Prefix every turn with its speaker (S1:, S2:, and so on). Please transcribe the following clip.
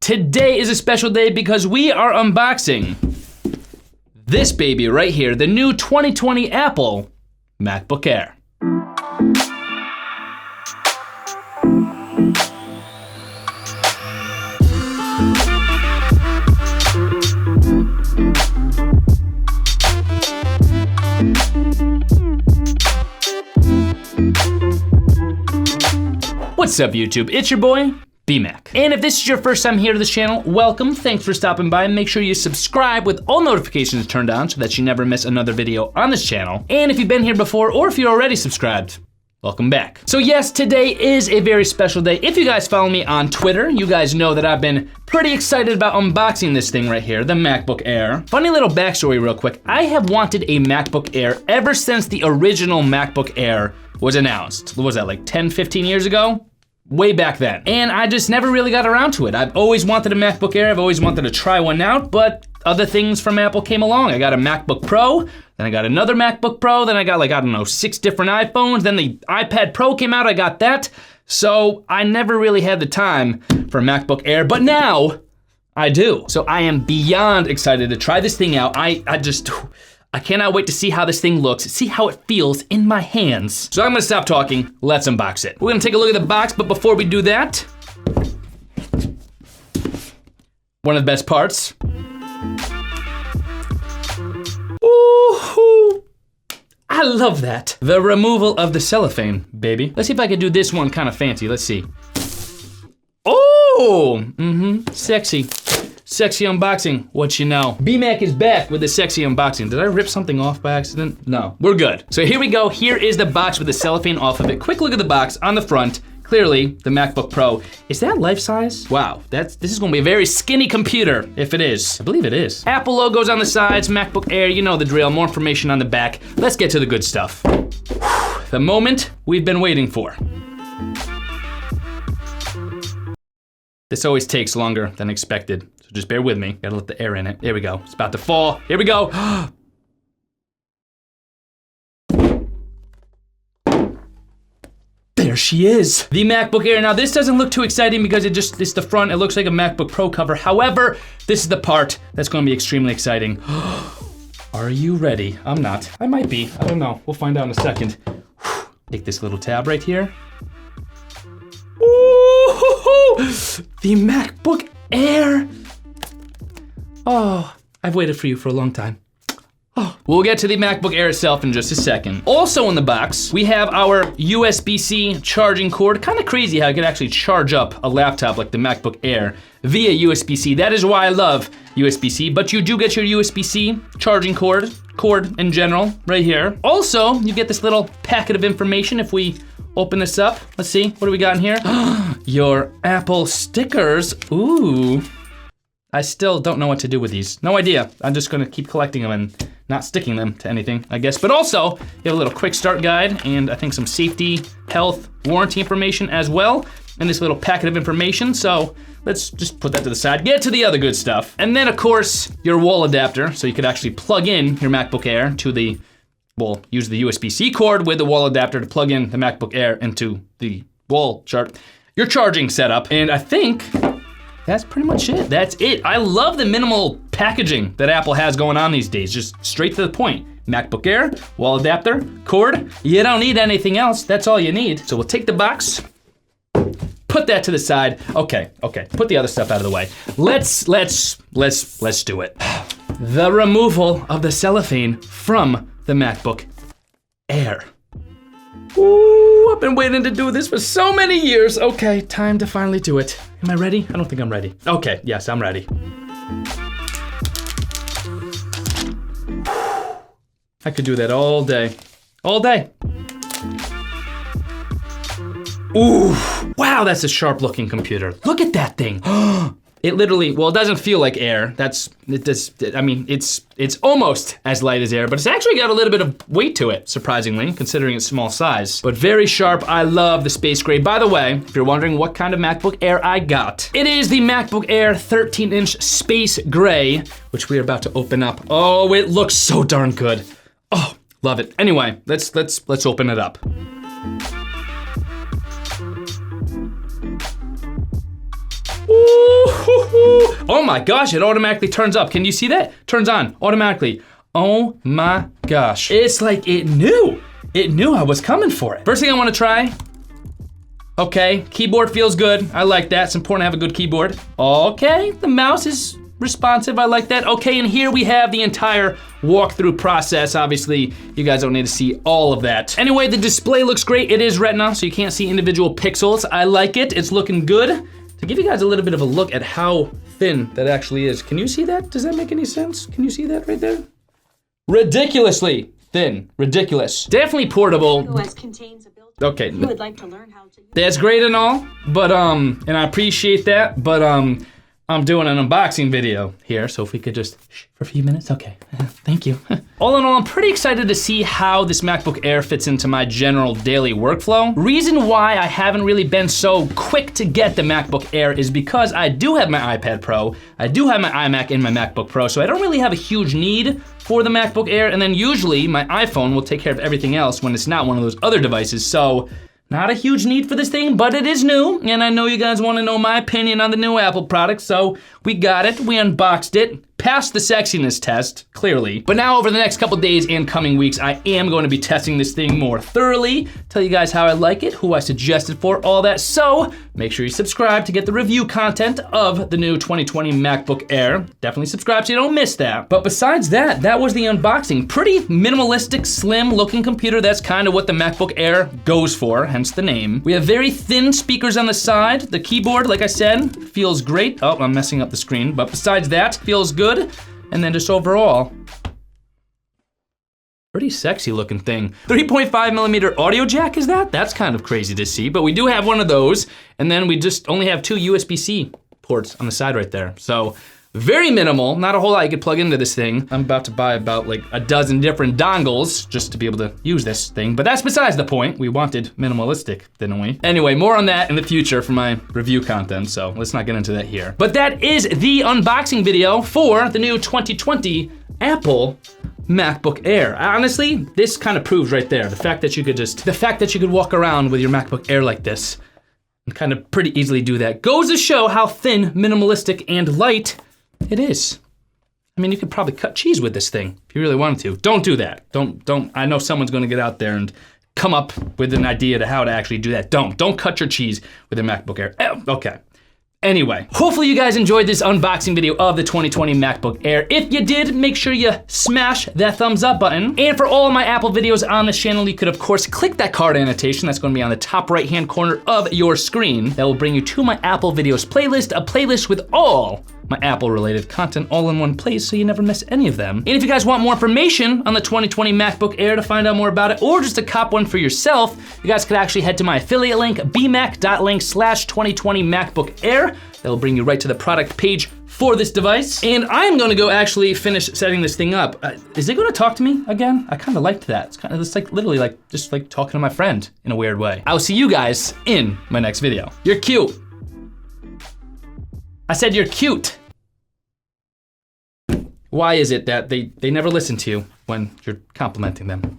S1: today is a special day because we are unboxing this baby right here, the new 2020 Apple MacBook Air. What's up, YouTube? It's your boy, Bmac. And if this is your first time here to this channel, welcome. Thanks for stopping by, and make sure you subscribe with all notifications turned on so that you never miss another video on this channel. And if you've been here before, or if you're already subscribed, welcome back. So yes, today is a very special day. If you guys follow me on Twitter, you guys know that I've been pretty excited about unboxing this thing right here, the MacBook Air. Funny little backstory real quick. I have wanted a MacBook Air ever since the original MacBook Air was announced. What was that, like 10, 15 years ago? Way back then. And I just never really got around to it. I've always wanted a MacBook Air. I've always wanted to try one out, but other things from Apple came along. I got a MacBook Pro, then I got another MacBook Pro, then I got like, I don't know, 6 different iPhones, then the iPad Pro came out, I got that. So I never really had the time for a MacBook Air, but now I do. So I am beyond excited to try this thing out. I cannot wait to see how this thing looks, see how it feels in my hands. So I'm gonna stop talking, let's unbox it. We're gonna take a look at the box, but before we do that, one of the best parts. Ooh, I love that. The removal of the cellophane, baby. Let's see if I can do this one kind of fancy, let's see. Oh, sexy. Sexy unboxing, what you know. Bmac is back with the sexy unboxing. Did I rip something off by accident? No, we're good. So here we go, here is the box with the cellophane off of it. Quick look at the box on the front. Clearly, the MacBook Pro. Is that life size? Wow, this is gonna be a very skinny computer, if it is. I believe it is. Apple logos on the sides, MacBook Air, you know the drill, more information on the back. Let's get to the good stuff. The moment we've been waiting for. This always takes longer than expected, so just bear with me. Gotta let the air in it. Here we go, it's about to fall. Here we go. There she is, the MacBook Air. Now this doesn't look too exciting because it's the front. It looks like a MacBook Pro cover. However, this is the part that's gonna be extremely exciting. Are you ready? I'm not, I might be, I don't know. We'll find out in a second. Take this little tab right here. Ooh, the MacBook Air. Oh, I've waited for you for a long time. Oh. We'll get to the MacBook Air itself in just a second. Also in the box, we have our USB-C charging cord. Kind of crazy how you can actually charge up a laptop like the MacBook Air via USB-C. That is why I love USB-C, but you do get your USB-C charging cord in general, right here. Also, you get this little packet of information if we open this up. Let's see, what do we got in here? Your Apple stickers, ooh. I still don't know what to do with these. No idea. I'm just gonna keep collecting them and not sticking them to anything, I guess. But also, you have a little quick start guide and I think some safety, health, warranty information as well, and this little packet of information. So let's just put that to the side. Get to the other good stuff. And then of course, your wall adapter, so you could actually plug in your MacBook Air to the, well, use the USB-C cord with the wall adapter to plug in the MacBook Air into the wall chart. Your charging setup, and I think that's pretty much it. That's it. I love the minimal packaging that Apple has going on these days. Just straight to the point. MacBook Air, wall adapter, cord. You don't need anything else. That's all you need. So we'll take the box, put that to the side. Okay. Put the other stuff out of the way. Let's do it. The removal of the cellophane from the MacBook Air. Ooh, I've been waiting to do this for so many years. Okay, time to finally do it. Am I ready? I don't think I'm ready. Okay, yes, I'm ready. I could do that all day. All day. Ooh, wow, that's a sharp looking computer. Look at that thing. It literally, well, it doesn't feel like air. It's almost as light as air, but it's actually got a little bit of weight to it, surprisingly, considering its small size. But very sharp, I love the space gray. By the way, if you're wondering what kind of MacBook Air I got, it is the MacBook Air 13-inch space gray, which we are about to open up. Oh, it looks so darn good. Oh, love it. Anyway, let's open it up. Ooh, Oh my gosh, it automatically turns up. Can you see that? Turns on automatically. Oh my gosh. It's like it knew. It knew I was coming for it. First thing I wanna try. Okay, keyboard feels good. I like that. It's important to have a good keyboard. Okay, the mouse is responsive. I like that. Okay, and here we have the entire walkthrough process. Obviously, you guys don't need to see all of that. Anyway, the display looks great. It is Retina, so you can't see individual pixels. I like it. It's looking good. To give you guys a little bit of a look at how thin that actually is. Can you see that? Does that make any sense? Can you see that right there? Ridiculously thin. Ridiculous. Definitely portable.
S2: OS contains a built-in.
S1: Okay.
S2: You would like to learn how to use.
S1: That's great and all, but and I appreciate that, but I'm doing an unboxing video here, so if we could just for a few minutes, okay, thank you. All in all, I'm pretty excited to see how this MacBook Air fits into my general daily workflow. Reason why I haven't really been so quick to get the MacBook Air is because I do have my iPad Pro, I do have my iMac and my MacBook Pro, so I don't really have a huge need for the MacBook Air, and then usually my iPhone will take care of everything else when it's not one of those other devices, so not a huge need for this thing, but it is new, and I know you guys wanna know my opinion on the new Apple product, so we got it, we unboxed it, passed the sexiness test, clearly. But now over the next couple days and coming weeks, I am going to be testing this thing more thoroughly, tell you guys how I like it, who I suggested for, all that, so make sure you subscribe to get the review content of the new 2020 MacBook Air. Definitely subscribe so you don't miss that. But besides that, that was the unboxing. Pretty minimalistic, slim looking computer. That's kind of what the MacBook Air goes for, hence the name. We have very thin speakers on the side. The keyboard, like I said, feels great. Oh, I'm messing up the screen, but besides that, feels good. And then just overall, pretty sexy looking thing. 3.5 millimeter audio jack, is that? That's kind of crazy to see, but we do have one of those. And then we just only have 2 USB-C ports on the side right there. So very minimal, not a whole lot you could plug into this thing. I'm about to buy about like a dozen different dongles just to be able to use this thing, but that's besides the point. We wanted minimalistic, didn't we? Anyway, more on that in the future for my review content, so let's not get into that here. But that is the unboxing video for the new 2020 Apple MacBook Air. Honestly, this kind of proves right there, the fact that you could walk around with your MacBook Air like this and kind of pretty easily do that goes to show how thin, minimalistic, and light it is. I mean, you could probably cut cheese with this thing if you really wanted to. Don't do that. Don't. I know someone's gonna get out there and come up with an idea to how to actually do that. Don't cut your cheese with a MacBook Air. Okay. Anyway, hopefully you guys enjoyed this unboxing video of the 2020 MacBook Air. If you did, make sure you smash that thumbs up button. And for all of my Apple videos on this channel, you could of course click that card annotation that's gonna be on the top right-hand corner of your screen. That will bring you to my Apple videos playlist, a playlist with all my Apple related content all in one place so you never miss any of them. And if you guys want more information on the 2020 MacBook Air to find out more about it, or just to cop one for yourself, you guys could actually head to my affiliate link, bmac.link/2020 MacBook Air. That'll bring you right to the product page for this device. And I'm gonna go actually finish setting this thing up. Is it gonna talk to me again? I kinda liked that. It's like literally like, just like talking to my friend in a weird way. I'll see you guys in my next video. You're cute. I said you're cute. Why is it that they never listen to you when you're complimenting them?